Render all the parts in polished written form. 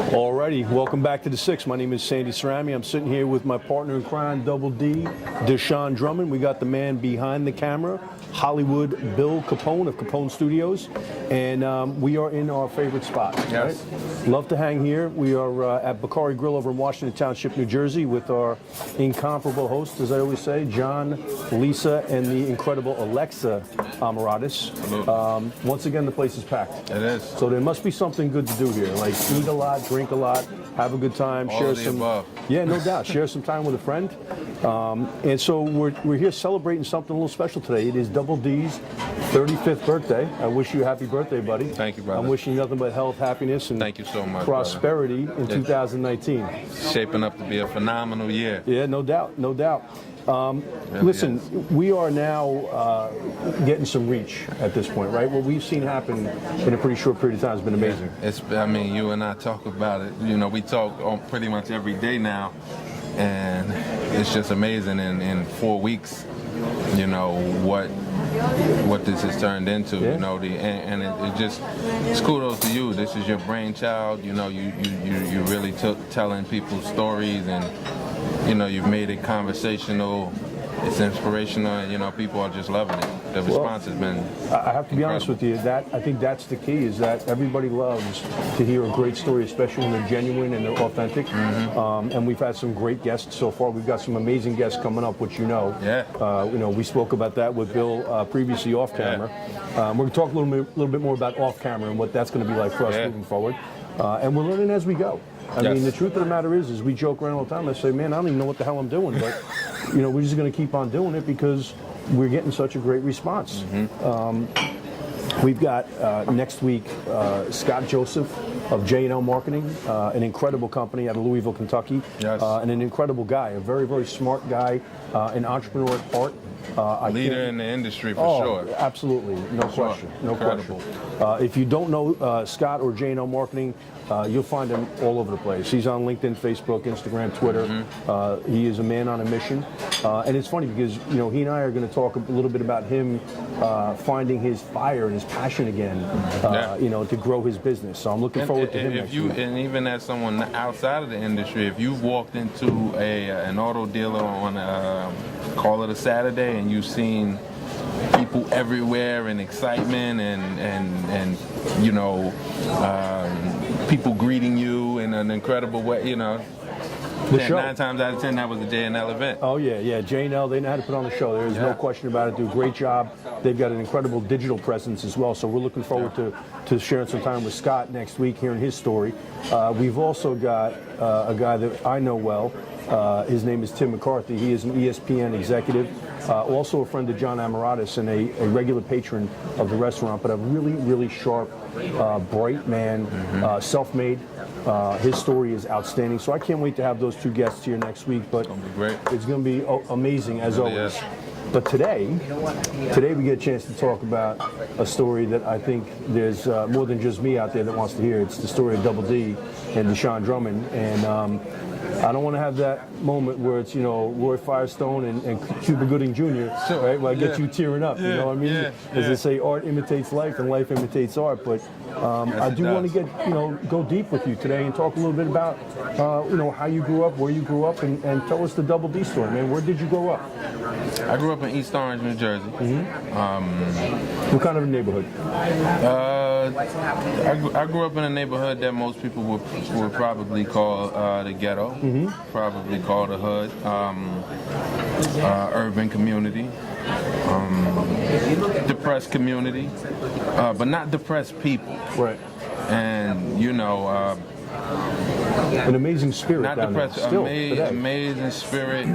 Alrighty, welcome back to the Six. My name is Sandy Cerami. I'm sitting here with my partner in crime, Double D, Deshone Drummond. We got the man behind the camera, Hollywood Bill Capone of Capone Studios, and we are in our favorite spot. Yes. Right? Love to hang here. We are at Bakari Grill over in Washington Township, New Jersey, with our incomparable hosts, as I always say, John, Lisa, and the incredible Alexa Amaratis. Once again, the place is packed. It is. So there must be something good to do here, like eat a lot, drink a lot, have a good time, All share of the some. above. Yeah, no doubt. Share some time with a friend. And so we're here celebrating something a little special today. It is Double D's 35th birthday. I wish you a happy birthday, buddy. Thank you, brother. I'm wishing you nothing but health, happiness, and Thank you so much, prosperity in 2019. Shaping up to be a phenomenal year. Yeah, no doubt, no doubt. Listen, we are now getting some reach at this point, right? What we've seen happen in a pretty short period of time has been amazing. I mean, you and I talk about it. You know, we talk on pretty much every day now, and it's just amazing. In 4 weeks, you know what this has turned into. Yeah. You know, it's kudos to you. This is your brainchild. You know, you really took telling people's stories, and you know, you've made it conversational. It's inspirational, and you know, people are just loving it. The response has been I have to be honest with you, that I think that's the key, is that everybody loves to hear a great story, especially when they're genuine and they're authentic. Mm-hmm. And we've had some great guests so far. We've got some amazing guests coming up, which you know. Yeah. You know, we spoke about that with Bill previously off camera. Yeah. We're going to talk a little bit more about off camera and what that's going to be like for us moving forward. And we're learning as we go. I mean, the truth of the matter is we joke around all the time. I say, man, I don't even know what the hell I'm doing, but you know, we're just going to keep on doing it because we're getting such a great response. We've got next week Scott Joseph of J&L Marketing, an incredible company out of Louisville, Kentucky, and an incredible guy, a very, very smart guy, an entrepreneur at heart. Leader in the industry for sure. Absolutely, no question, no question. If you don't know Scott or J&L Marketing, you'll find him all over the place. He's on LinkedIn, Facebook, Instagram, Twitter. He is a man on a mission, and it's funny because you know he and I are going to talk a little bit about him finding his fire and his passion again, you know, to grow his business. So I'm looking forward to him next week. And even as someone outside of the industry, if you've walked into an auto dealer on call it a Saturday, and you've seen people everywhere and excitement and you know people greeting you in an incredible way, you know. 9 times out of 10, that was a J&L event. Oh yeah, J&L, they know how to put on the show. There is no question about it. Do a great job. They've got an incredible digital presence as well. So we're looking forward to sharing some time with Scott next week, hearing his story. We've also got a guy that I know well. His name is Tim McCarthy. He is an ESPN executive, also a friend of John Amaratis and a regular patron of the restaurant, but a really, really sharp, bright man, self-made. His story is outstanding. So I can't wait to have those two guests here next week. But it's going to be amazing as always. Yes. But today we get a chance to talk about a story that I think there's more than just me out there that wants to hear. It's the story of Double D and Deshone Drummond. And I don't want to have that moment where it's, you know, Roy Firestone and Cuba Gooding Jr., right? Where I get you tearing up, you know what I mean? As they say, art imitates life and life imitates art. But I do want to get, you know, go deep with you today and talk a little bit about, you know, how you grew up, where you grew up, and tell us the Double D story, man. Where did you grow up? I grew up in East Orange, New Jersey. What kind of a neighborhood? I grew up in a neighborhood that most people would probably call the ghetto, probably call the hood, urban community, depressed community, but not depressed people. Right. And you know, an amazing spirit. Not down depressed, there. Still, amazing spirit.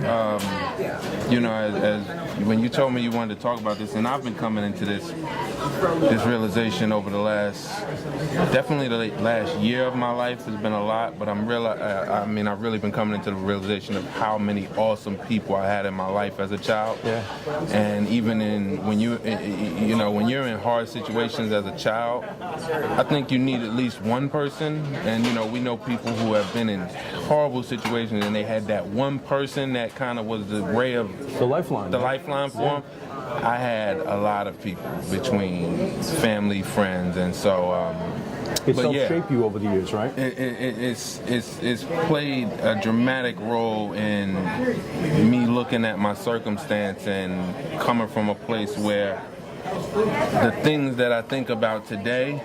You know, as when you told me you wanted to talk about this, and I've been coming into this realization over the definitely the last year of my life has been a lot, but I've really been coming into the realization of how many awesome people I had in my life as a child. Yeah. And even when you're in hard situations as a child, I think you need at least one person. And you know, we know people who have been in horrible situations, and they had that one person that kind of was the ray of the lifeline for them. I had a lot of people between family, friends, and so It's helped shape you over the years, right? It's played a dramatic role in me looking at my circumstance and coming from a place where the things that I think about today,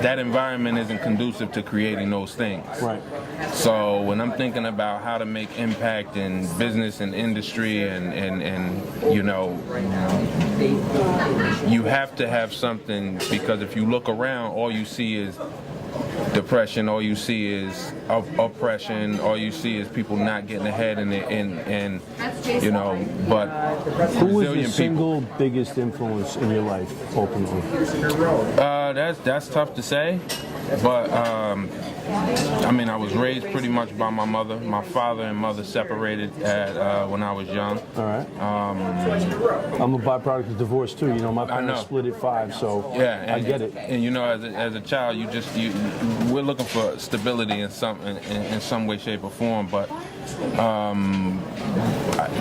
that environment isn't conducive to creating those things. Right. So when I'm thinking about how to make impact in business and industry and you know, you have to have something, because if you look around, all you see is depression, all you see is oppression, all you see is people not getting ahead and you know, but who was the resilient single biggest influence in your life, ultimately? That's tough to say, but I mean, I was raised pretty much by my mother. My father and mother separated when I was young. All right. I'm a byproduct of divorce too. You know, my parents split at 5, so yeah, I get it. And you know, as a child, we're looking for stability in some way, shape, or form. But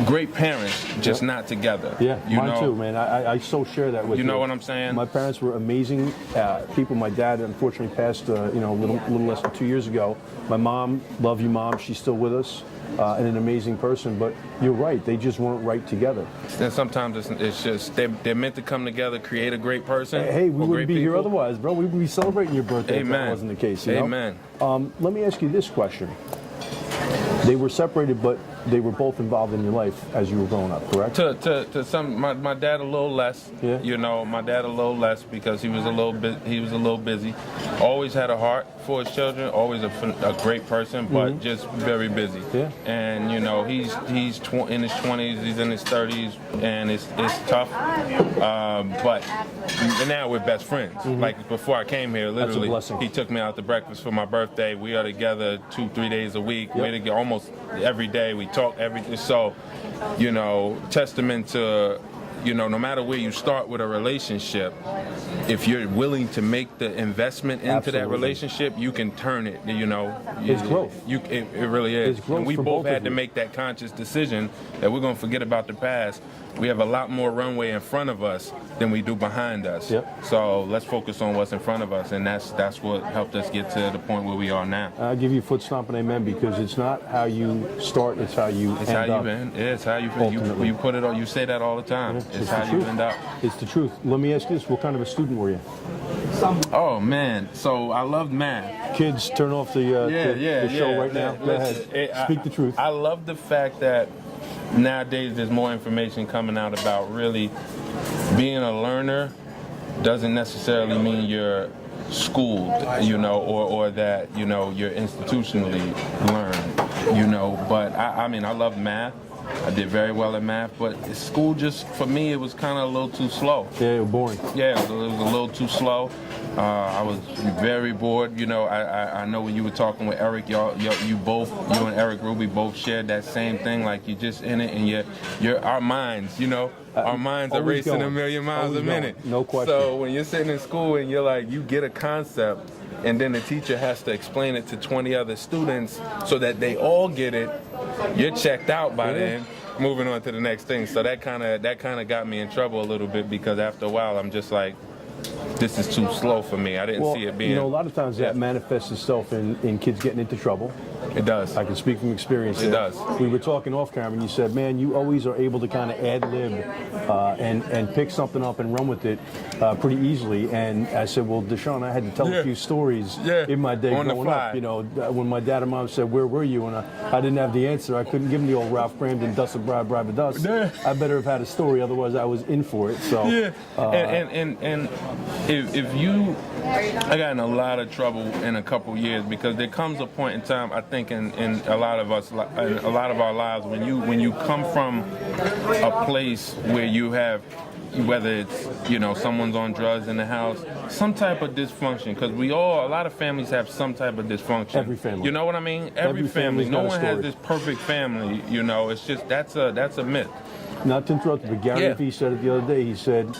great parents, just not together. Yeah, mine too, man. I so share that with you. You know what I'm saying? My parents were amazing people. My dad unfortunately passed, a little less than 2 years ago. My mom, love you, Mom. She's still with us. And an amazing person, but you're right, they just weren't right together. And sometimes it's just they're meant to come together, create a great person. Hey, we wouldn't be here otherwise, bro. We would be celebrating your birthday Amen. If that wasn't the case. You know? Amen. Let me ask you this question. They were separated, but they were both involved in your life as you were growing up, correct? To some, my dad a little less. Yeah. You know, my dad a little less because he was a little busy. Always had a heart for his children. Always a great person, but just very busy. Yeah. And you know, he's in his 20s, he's in his 30s, and it's tough. But now we're best friends. Like before I came here, literally, he took me out to breakfast for my birthday. We are together 2-3 days a week. We're together almost every day. We talk everything. So, you know, testament to, you know, no matter where you start with a relationship, if you're willing to make the investment into that relationship, you can turn it. You know, it's growth. It really is. It's growth. And we both had to make that conscious decision that we're going to forget about the past. We have a lot more runway in front of us than we do behind us. Yep. So let's focus on what's in front of us, and that's what helped us get to the point where we are now. I give you a foot stomp and amen, because it's not how you start, it's how you end up. It's how you end. You put it on. You say that all the time. Yeah, it's how you end up. It's the truth. Let me ask you this: what kind of a student were you? Oh man, so I loved math. Kids, turn off the show right now. Go ahead. Speak the truth. I love the fact that nowadays there's more information coming out about really being a learner doesn't necessarily mean you're schooled, you know, or that, you know, you're institutionally learned, you know. But I mean, I love math. I did very well in math, but school just, for me, it was kind of a little too slow. Yeah, it was boring. Yeah, it was a little too slow. I was very bored. You know, I know when you were talking with Eric, you and Eric Ruby both shared that same thing. Like, you're just in it, and our minds, you know, our minds are racing a million miles a minute. No question. So when you're sitting in school and you're like, you get a concept, and then the teacher has to explain it to 20 other students so that they all get it, you're checked out by then, moving on to the next thing. So that kind of got me in trouble a little bit, because after a while I'm just like, this is too slow for me. I didn't see it being. You know, a lot of times that manifests itself in kids getting into trouble. It does. I can speak from experience. It does. We were talking off camera, and you said, man, you always are able to kind of ad-lib and pick something up and run with it pretty easily. And I said, well, Deshone, I had to tell a few stories in my day growing up. You know, when my dad and mom said, where were you? And I didn't have the answer. I couldn't give them the old Ralph Cramden, dust a bribe, bribe a dust. I better have had a story, otherwise I was in for it. So, and if you, I got in a lot of trouble in a couple years, because there comes a point in time, I think, in a lot of us, in a lot of our lives, when you come from a place where you have, whether it's, you know, someone's on drugs in the house, some type of dysfunction, because a lot of families have some type of dysfunction. Every family. You know what I mean? Every family. No one has this perfect family, you know. It's just, that's a myth. Not to interrupt, but Gary Vee said it the other day. He said,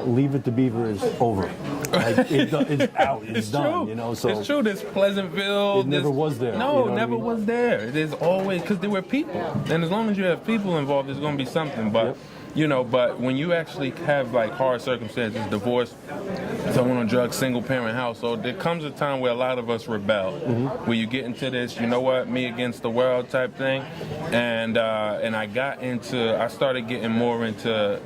leave it to Beaver is over. Like, it's out. It's done. True. You know, so it's true. This Pleasantville. It never was there. No, you know never was there. It is always, because there were people, and as long as you have people involved, there's going to be something. But you know, but when you actually have like hard circumstances, divorce, someone on drugs, single parent household, there comes a time where a lot of us rebel, where you get into this, you know what, me against the world type thing, and I started getting more into,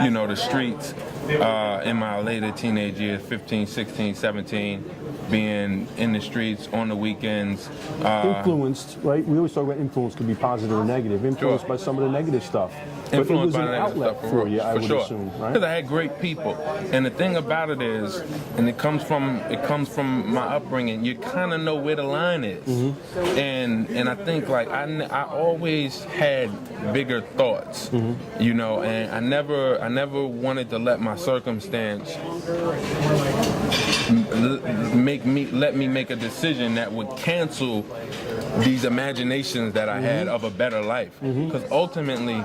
you know, the streets in my later teenage years, 15, 16, 17, being in the streets on the weekends. Influenced, right? We always talk about influence can be positive or negative. Influenced by some of the negative stuff. But it was an outlet for you, I would assume, right? Because I had great people, and the thing about it is, and it comes from my upbringing. You kind of know where the line is, and I think like I always had bigger thoughts, you know, and I never wanted to let my circumstance let me make a decision that would cancel these imaginations that I had of a better life, because ultimately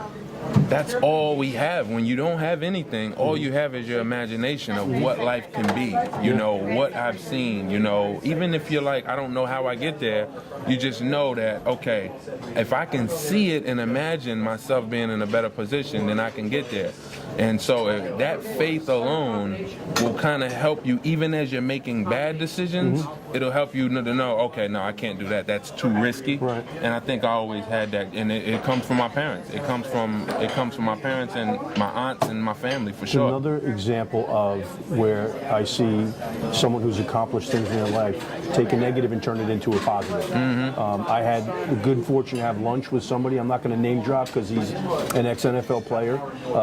that's all we have. When you don't have anything, all you have is your imagination of what life can be, you know, what I've seen, you know. Even if you're like, I don't know how I get there, you just know that, okay, if I can see it and imagine myself being in a better position, then I can get there. And so that faith alone will kind of help you, even as you're making bad decisions, it'll help you to know, okay, no, I can't do that. That's too risky. Right. And I think I always had that, and it comes from my parents. It comes from my parents and my aunts and my family, for sure. Another example of where I see someone who's accomplished things in their life take a negative and turn it into a positive. I had the good fortune to have lunch with somebody. I'm not going to name drop because he's an ex-NFL player.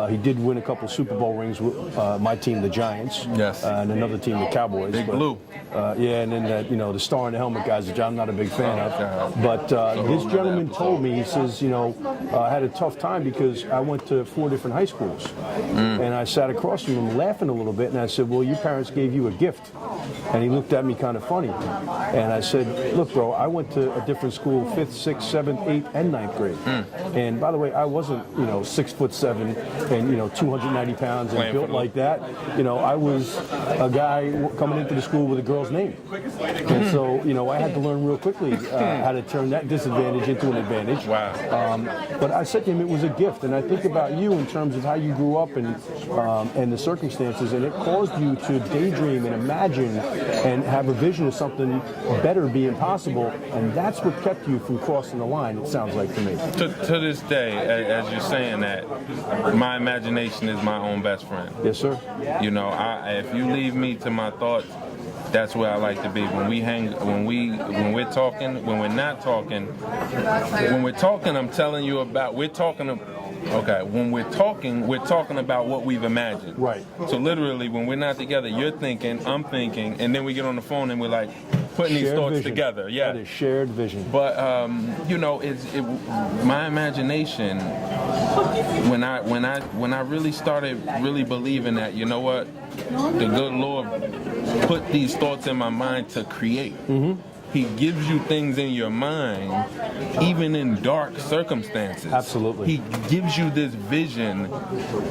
He did win a couple Super Bowl rings with my team, the Giants, and another team, the Cowboys. Big Blue. Yeah, and then you know, the star in the helmet guys, which I'm not a big fan of. But this gentleman told me, he says, you know, I had a tough time because I went to 4 different high schools, and I sat across from him laughing a little bit, and I said, well, your parents gave you a gift. And he looked at me kind of funny, and I said, look, bro, I went to a different school, 5th, 6th, 7th, 8th, and 9th grade. And by the way, I wasn't, you know, 6'7" and, you know, 290 pounds and built like that. You know, I was a guy coming into the school with a girl's name. And so, you know, I had to learn real quickly how to turn that disadvantage into an advantage. Wow. But I said to him, it was a gift. And I think about you in terms of how you grew up and the circumstances, and it caused you to daydream and imagine and have a vision of something better being possible. And that's what kept you from crossing the line, it sounds like to me. To this day, as you're saying that, my imagination is my own best friend. Yes, sir. You know, if you leave me to my thoughts, that's where I like to be. When we're talking, when we're not talking, when we're talking, I'm telling you about, okay, when we're talking about what we've imagined. Right. So literally, when we're not together, you're thinking, I'm thinking, and then we get on the phone and we're like putting these thoughts vision together. Yeah. That is shared vision. But you know, my imagination. When I really started really believing that, you know what, the good Lord put these thoughts in my mind to create. He gives you things in your mind, even in dark circumstances. Absolutely. He gives you this vision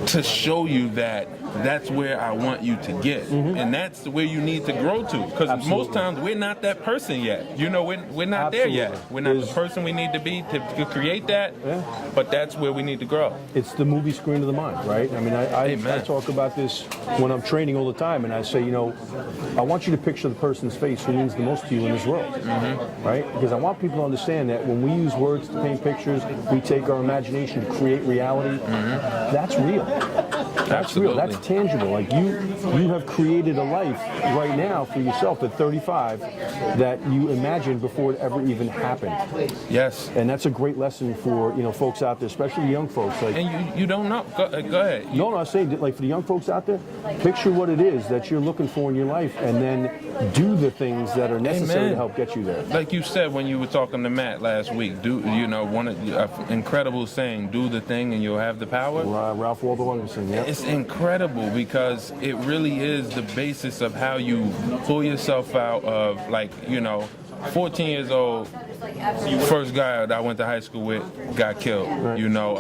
to show you that that's where I want you to get. And that's where you need to grow to. Because most times we're not that person yet. You know, we're not there yet. We're not the person we need to be to create that. Yeah. But that's where we need to grow. It's the movie screen of the mind, right? I mean, I talk about this when I'm training all the time, and I say, you know, I want you to picture the person's face who means the most to you in this world. Right? Because I want people to understand that when we use words to paint pictures, we take our imagination to create reality. That's real. That's real. That's tangible. Like you have created a life right now for yourself at 35 that you imagined before it ever even happened. Yes. And that's a great lesson for, you know, folks out there, especially young folks. Like, and you don't know. Go ahead. No, I was saying, like, for the young folks out there, picture what it is that you're looking for in your life, and then do the things that are necessary to help get you there. Like you said when you were talking to Matt last week, one incredible saying, do the thing and you'll have the power. Ralph Waldo Emerson, yeah. It's incredible because it really is the basis of how you pull yourself out of, like, you know, 14 years old, first guy that I went to high school with got killed. Right. You know,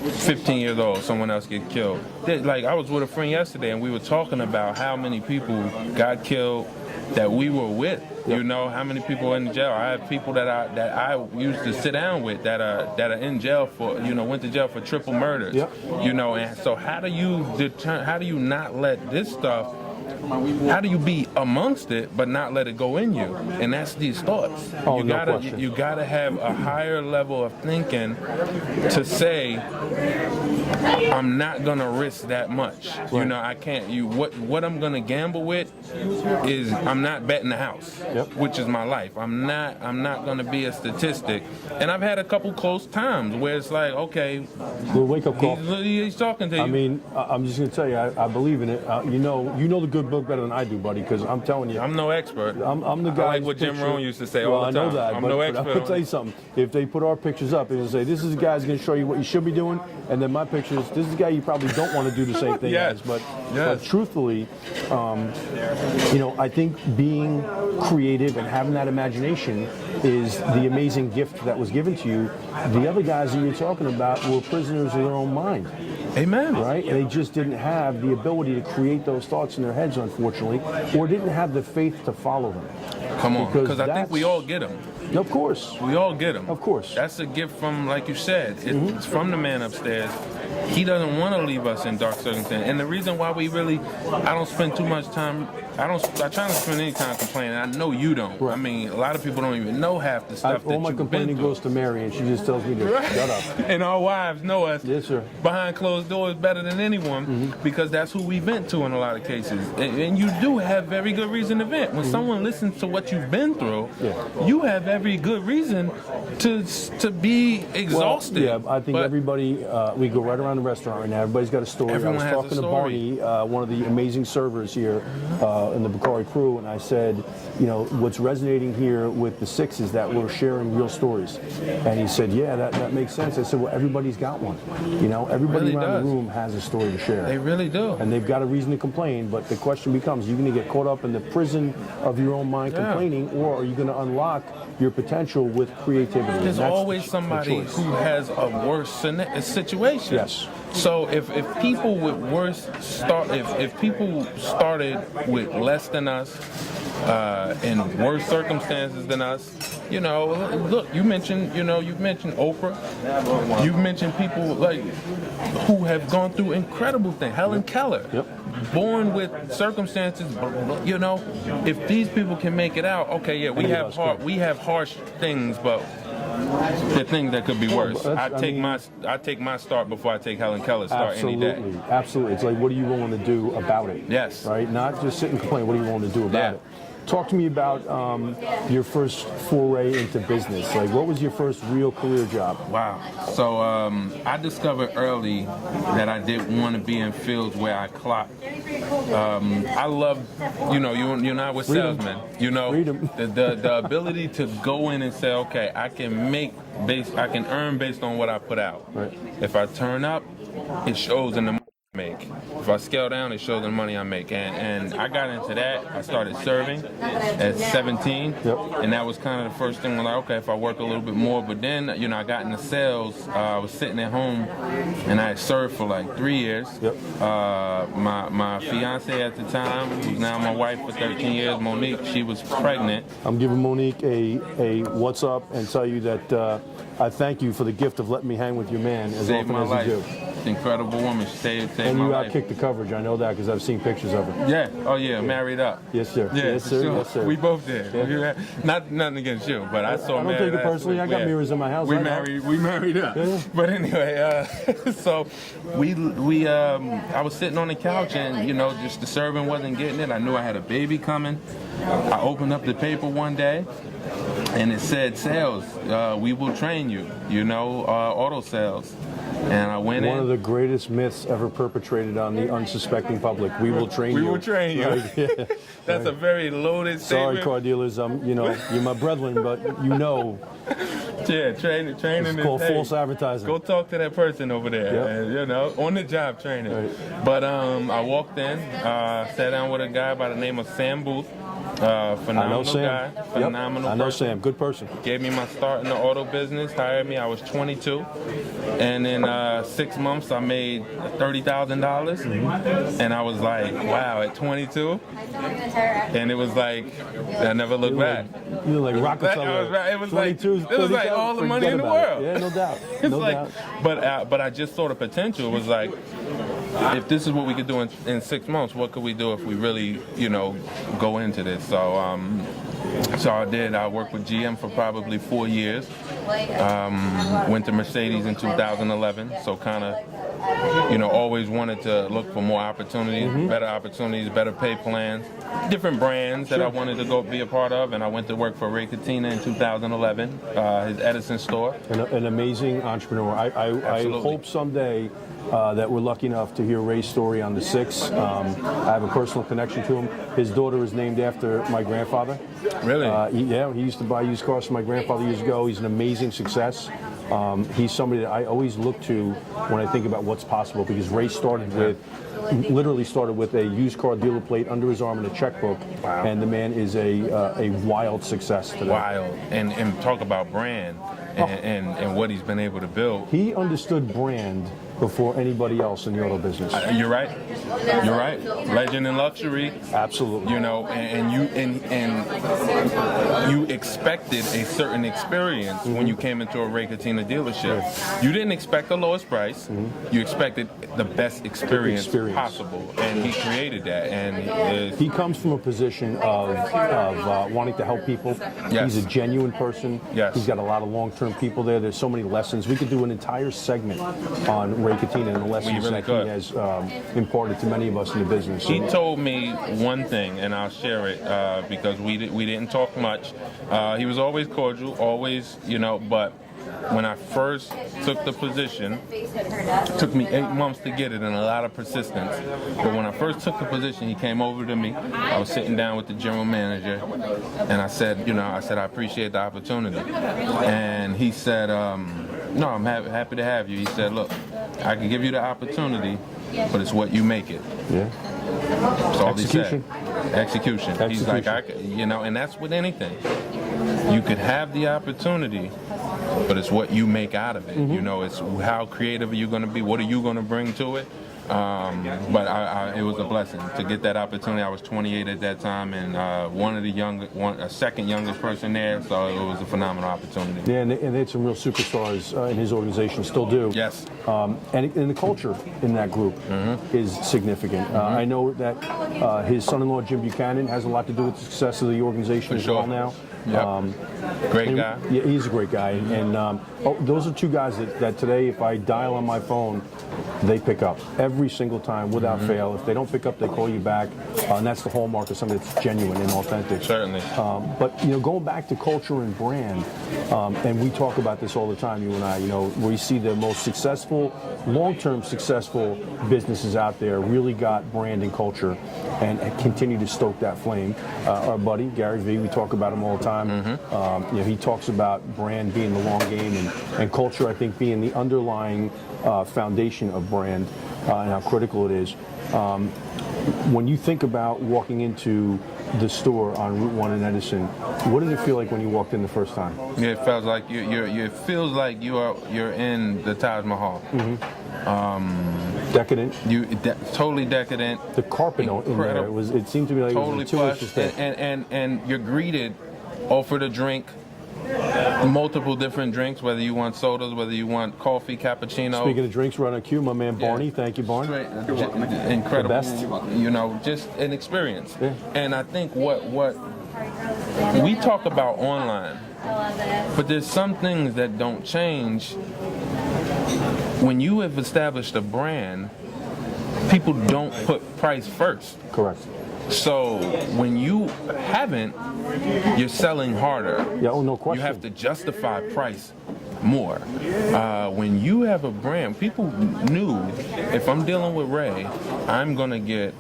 15 years old, someone else get killed. Like, I was with a friend yesterday and we were talking about how many people got killed that we were with. You know, how many people in jail? I have people that I used to sit down with that are in jail for, you know, went to jail for triple murders. You know, and so how do you not let this stuff, how do you be amongst it but not let it go in you? And that's these thoughts. You gotta have a higher level of thinking to say, I'm not gonna risk that much. You know, I can't. What I'm gonna gamble with is I'm not betting the house, which is my life. I'm not gonna be a statistic. And I've had a couple close times where it's like, okay, the wake up call. He's talking to you. I mean, I'm just gonna tell you, I believe in it. You know the good book better than I do, buddy. Because I'm telling you, I'm no expert. I'm the guy. I like what Jim Rohn used to say well, all the time. I know that. I'm but, no but expert. I'm gonna tell you something. If they put our pictures up, and say this is the guy who's gonna show you what you should be doing, and then my pictures, this is the guy you probably don't want to do the same thing as. But truthfully, you know, I think being creative and having that imagination is the amazing gift that was given to you. The other guys that you're talking about were prisoners of their own mind. Amen. Right? And they just didn't have the ability to create those thoughts in their heads, unfortunately, or didn't have the faith to follow them. Come on, because I think we all get them. Of course. We all get them. Of course. That's a gift from, like you said, it's from the man upstairs. He doesn't want to leave us in dark circumstances. And the reason why I don't spend too much time, I try not to spend any time complaining. I know you don't. Right. I mean, a lot of people don't even know half the stuff that you've been through. All my complaining goes to Mary, and she just tells me to shut up. And our wives know us behind closed doors better than anyone, because that's who we vent to in a lot of cases. And you do have very good reason to vent. When someone listens to what you've been through, you have every good reason to be exhausted. Well, I think everybody, we go right around the restaurant right now. Everybody's got a story. Everyone I was talking to Barney, one of the amazing servers here in the Bakari crew, and I said, you know, what's resonating here with the Six is that we're sharing real stories. And he said, yeah, that makes sense. I said, well, everybody's got one. You know, everybody around the room has a story to share. They really do. And they've got a reason to complain, but the question becomes, are you going to get caught up in the prison of your own mind complaining, or are you going to unlock your potential with creativity? There's always somebody who has a worse situation. Yes. So if people with if people started with less than us, in worse circumstances than us, you know, look, you've mentioned Oprah, you've mentioned people like who have gone through incredible things. Helen Keller, born with circumstances, you know, if these people can make it out, okay, yeah, we have harsh things, but the things that could be worse. I take my start before I take Helen Keller's start any day. Absolutely. It's like, what are you willing to do about it? Yes. Right? Not just sit and complain. What are you willing to do about it? Talk to me about your first foray into business. Like, what was your first real career job? Wow. So I discovered early that I didn't want to be in fields where I clocked. I love, you know, you and I were salesmen. You know, the ability to go in and say, okay, I can earn based on what I put out. Right. If I turn up, it shows in the money I make. If I scale down, it shows in the money I make. And I got into that. I started serving at 17, and that was kind of the first thing. Like, okay, if I work a little bit more, but then, you know, I got into sales. I was sitting at home, and I had served for like 3 years. My fiance at the time, who's now my wife for 13 years, Monique, she was pregnant. I'm giving Monique a what's up and tell you that I thank you for the gift of letting me hang with your man as often as you do. Incredible woman. She saved and my you life. Outkicked the coverage. I know that because I've seen pictures of her. Yeah. Oh yeah. Married up. Yes, sir. Yeah, yes, sir. Sure. Yes, sir. We both did. Yeah. Nothing against you, but I saw. I don't take it personally. I got mirrors in my house. We married up. Yeah. But anyway, so I was sitting on the couch, and you know, just the serving wasn't getting it. I knew I had a baby coming. I opened up the paper one day, and it said sales. We will train you. You know, auto sales. And I went in. One of the greatest myths ever perpetrated on the unsuspecting public. We will train you. We will train you. Right. Yeah. That's a very loaded statement. Sorry, car dealers. You know, you're my brethren, but you know. Yeah, training. It's called false advertising. Go talk to that person over there. And, you know, on the job training. Right. But I walked in, sat down with a guy by the name of Sam Booth. Phenomenal Sam. guy, phenomenal I know person. Sam, good person. Gave me my start in the auto business, hired me. I was 22. And in 6 months, I made $30,000. And I was like, wow, at 22? And it was like, I never looked back. You were like Rockefeller. It was like, 22, it was like all the money in the world. Yeah, no doubt. It's No like, doubt. but I just saw the potential. It was like, if this is what we could do in 6 months, what could we do if we really, go into this? So I did. I worked with GM for probably 4 years. Went to Mercedes in 2011. So kind of, always wanted to look for more opportunities, better pay plans, different brands that I wanted to go be a part of. And I went to work for Ray Katina in 2011, his Edison store. An amazing entrepreneur. I hope someday that we're lucky enough to hear Ray's story on the 6. I have a personal connection to him. His daughter is named after my grandfather. Really? He used to buy used cars for my grandfather years ago. He's an amazing success. He's somebody that I always look to when I think about what's possible, because Ray literally started with a used car dealer plate under his arm and a checkbook. Wow. And the man is a wild success today. Wild. And talk about brand and what he's been able to build. He understood brand before anybody else in the auto business. You're right. You're right. Legend in luxury. Absolutely. And you expected a certain experience when you came into a Ray Katina dealership. You didn't expect the lowest price. You expected the best experience possible, and he created that. And he comes from a position of wanting to help people. Yes. He's a genuine person. Yes. He's got a lot of long-term people there. There's so many lessons. We could do an entire segment on Ray Katina and the lessons that he has imparted to many of us in the business. He told me one thing, and I'll share it because we didn't talk much. He was always cordial, always, but when I first took the position, it took me 8 months to get it and a lot of persistence. But when I first took the position, he came over to me. I was sitting down with the general manager, and I said, I appreciate the opportunity. And he said, no, I'm happy to have you. He said, look, I can give you the opportunity, but it's what you make it. Yeah. That's all Execution. he said. Execution. He's like, and that's with anything. You could have the opportunity, but it's what you make out of it. It's how creative are you going to be? What are you going to bring to it? But it was a blessing to get that opportunity. I was 28 at that time, and a second youngest person there, so it was a phenomenal opportunity. Yeah, and they had some real superstars in his organization, still do. Yes. And the culture in that group is significant. I know that his son-in-law, Jim Buchanan, has a lot to do with the success of the organization as well now. Yep. Great guy. Yeah, he's a great guy. And those are two guys that today, if I dial on my phone, they pick up every single time without fail. If they don't pick up, they call you back. And that's the hallmark of something that's genuine and authentic. Certainly. But, going back to culture and brand, and we talk about this all the time, you and I, we see the most successful, long-term successful businesses out there really got brand and culture and continue to stoke that flame. Our buddy, Gary Vee, we talk about him all the time. He talks about brand being the long game and culture, I think, being the underlying foundation of brand and how critical it is. When you think about walking into the store on Route 1 in Edison, what did it feel like when you walked in the first time? Yeah, it feels like it feels like you're in the Taj Mahal. Decadent. Totally decadent. The carpet in there, it seemed to me like totally it was plush, and you're greeted, offered a drink, multiple different drinks, whether you want sodas, whether you want coffee, cappuccino. Speaking of drinks, we're on a queue. My man Barney, thank you, Barney. Incredible. The best. Just an experience. Yeah. And I think what we talk about online, but there's some things that don't change. When you have established a brand, people don't put price first. Correct. So when you haven't, you're selling harder. Yeah, no question. You have to justify price more. When you have a brand, people knew if I'm dealing with Ray, I'm going to get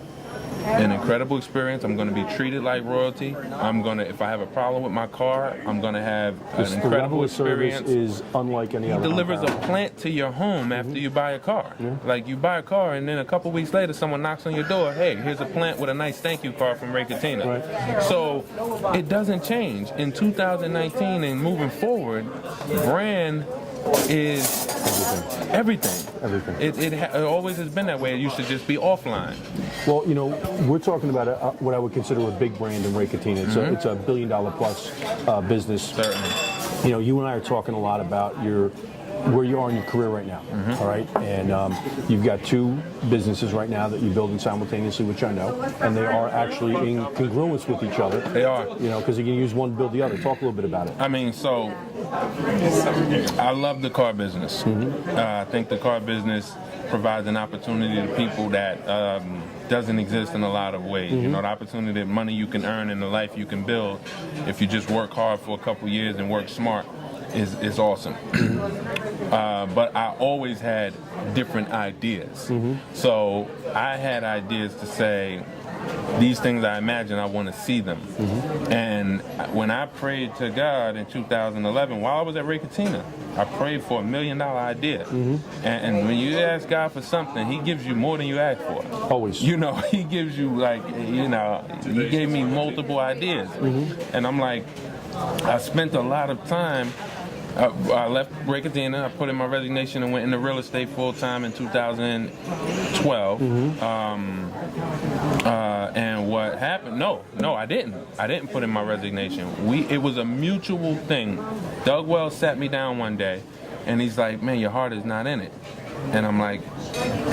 an incredible experience. I'm going to be treated like royalty. If I have a problem with my car, I'm going to have an incredible experience. The service is unlike any other. He delivers a plant to your home after you buy a car. Like you buy a car and then a couple weeks later someone knocks on your door, hey, here's a plant with a nice thank you card from Ray Katina. Right. So it doesn't change. In 2019 and moving forward, brand is everything. It always has been that way. It used to just be offline. Well, we're talking about what I would consider a big brand in Ray Katina. It's a $1 billion plus business. Certainly. You and I are talking a lot about where you are in your career right now. All right, and you've got two businesses right now that you're building simultaneously, which I know, and they are actually in congruence with each other. They are. Because you can use one to build the other. Talk a little bit about it. I mean, so I love the car business. I think the car business provides an opportunity to people that doesn't exist in a lot of ways. The opportunity that money you can earn and the life you can build if you just work hard for a couple years and work smart is awesome. But I always had different ideas. So I had ideas to say, these things I imagine, I want to see them. And when I prayed to God in 2011, while I was at Ray Katina, I prayed for $1 million idea. And when you ask God for something, He gives you more than you ask for. Always. He gives you He gave me multiple ideas. And I'm like, I spent a lot of time. I left Ray Katina. I put in my resignation and went into real estate full time in 2012. And what happened? No, I didn't. I didn't put in my resignation. It was a mutual thing. Doug Wells sat me down one day, and he's like, "Man, your heart is not in it." And I'm like,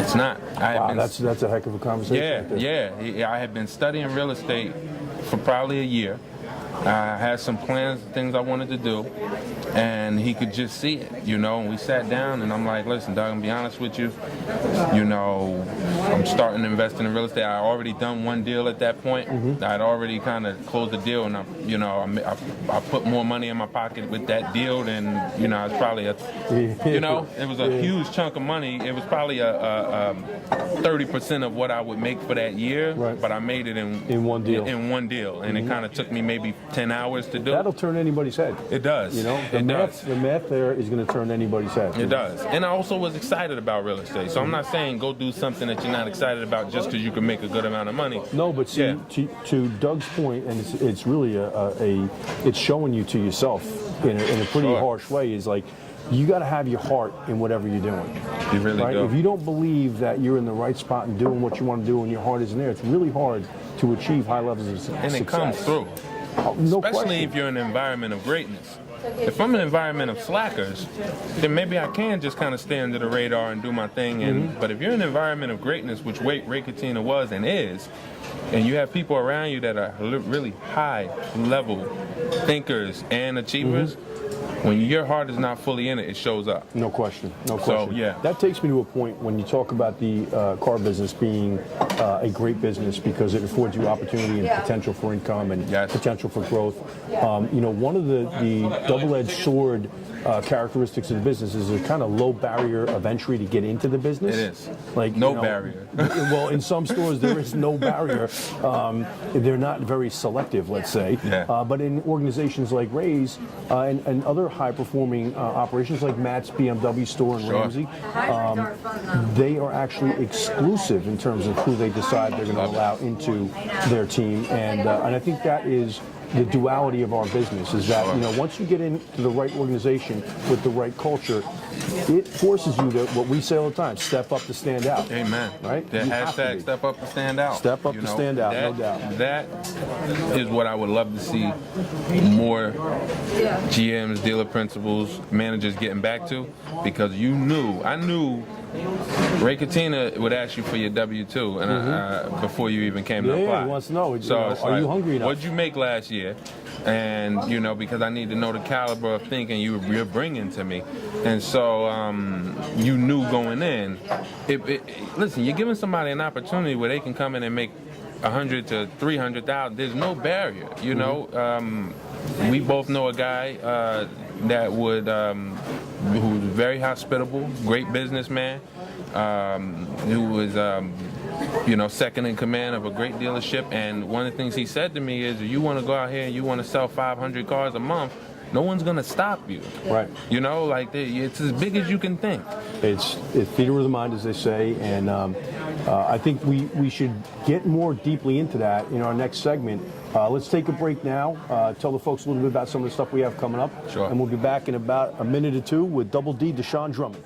"It's not." That's a heck of a conversation. Yeah. I had been studying real estate for probably a year. I had some plans, things I wanted to do, and he could just see it, and we sat down, and I'm like, listen, Doug, I'm gonna be honest with you, I'm starting to invest in real estate. I already done one deal at that point. I'd already kind of closed the deal, and I put more money in my pocket with that deal than, it's probably it was a huge chunk of money. It was probably a 30% of what I would make for that year, but I made it in one deal. And it kind of took me maybe 10 hours to do. That'll turn anybody's head. It does. The math there is going to turn anybody's head. It does. And I also was excited about real estate. So I'm not saying go do something that you're not excited about just because you can make a good amount of money. No, but see, to Doug's point, and it's really it's showing you to yourself in a pretty harsh way, is like, you got to have your heart in whatever you're doing. You really do. If you don't believe that you're in the right spot and doing what you want to do and your heart isn't there, it's really hard to achieve high levels of success. And it comes through. No Especially question. if you're in an environment of greatness. If I'm in an environment of slackers, then maybe I can just kind of stay under the radar and do my thing. But if you're in an environment of greatness, which Ray Katina was and is, and you have people around you that are really high-level thinkers and achievers, when your heart is not fully in it, it shows up. No question. So, That takes me to a point when you talk about the car business being a great business because it affords you opportunity and potential for income and potential for growth. One of the double-edged sword characteristics of the business is a kind of low barrier of entry to get into the business. It is. Like no barrier. Well, in some stores there is no barrier. They're not very selective, let's say. But in organizations like Ray's and other high-performing operations like Matt's BMW store in Ramsey, they are actually exclusive in terms of who they decide they're going to allow into their team, and I think that is the duality of our business, is that once you get into the right organization with the right culture, it forces you to, what we say all the time, step up to stand out. Amen. Right? The hashtag step up to stand out. Step up to stand out, no doubt. That is what I would love to see more GMs, dealer principals, managers getting back to, because I knew Ray Katina would ask you for your W-2 and before you even came to apply. He wants to know. Are you hungry enough? What'd you make last year? And because I need to know the caliber of thinking you're bringing to me. And so you knew going in. Listen, you're giving somebody an opportunity where they can come in and make 100 to 300,000. There's no barrier. We both know a guy that would who was very hospitable, great businessman, who was second in command of a great dealership. And one of the things he said to me is, if you want to go out here and you want to sell 500 cars a month, no one's gonna stop you. Right. It's as big as you can think. It's theater of the mind, as they say, and I think we should get more deeply into that in our next segment. Let's take a break now. Tell the folks a little bit about some of the stuff we have coming up. Sure. And we'll be back in about a minute or two with Double D, Deshone Drummond.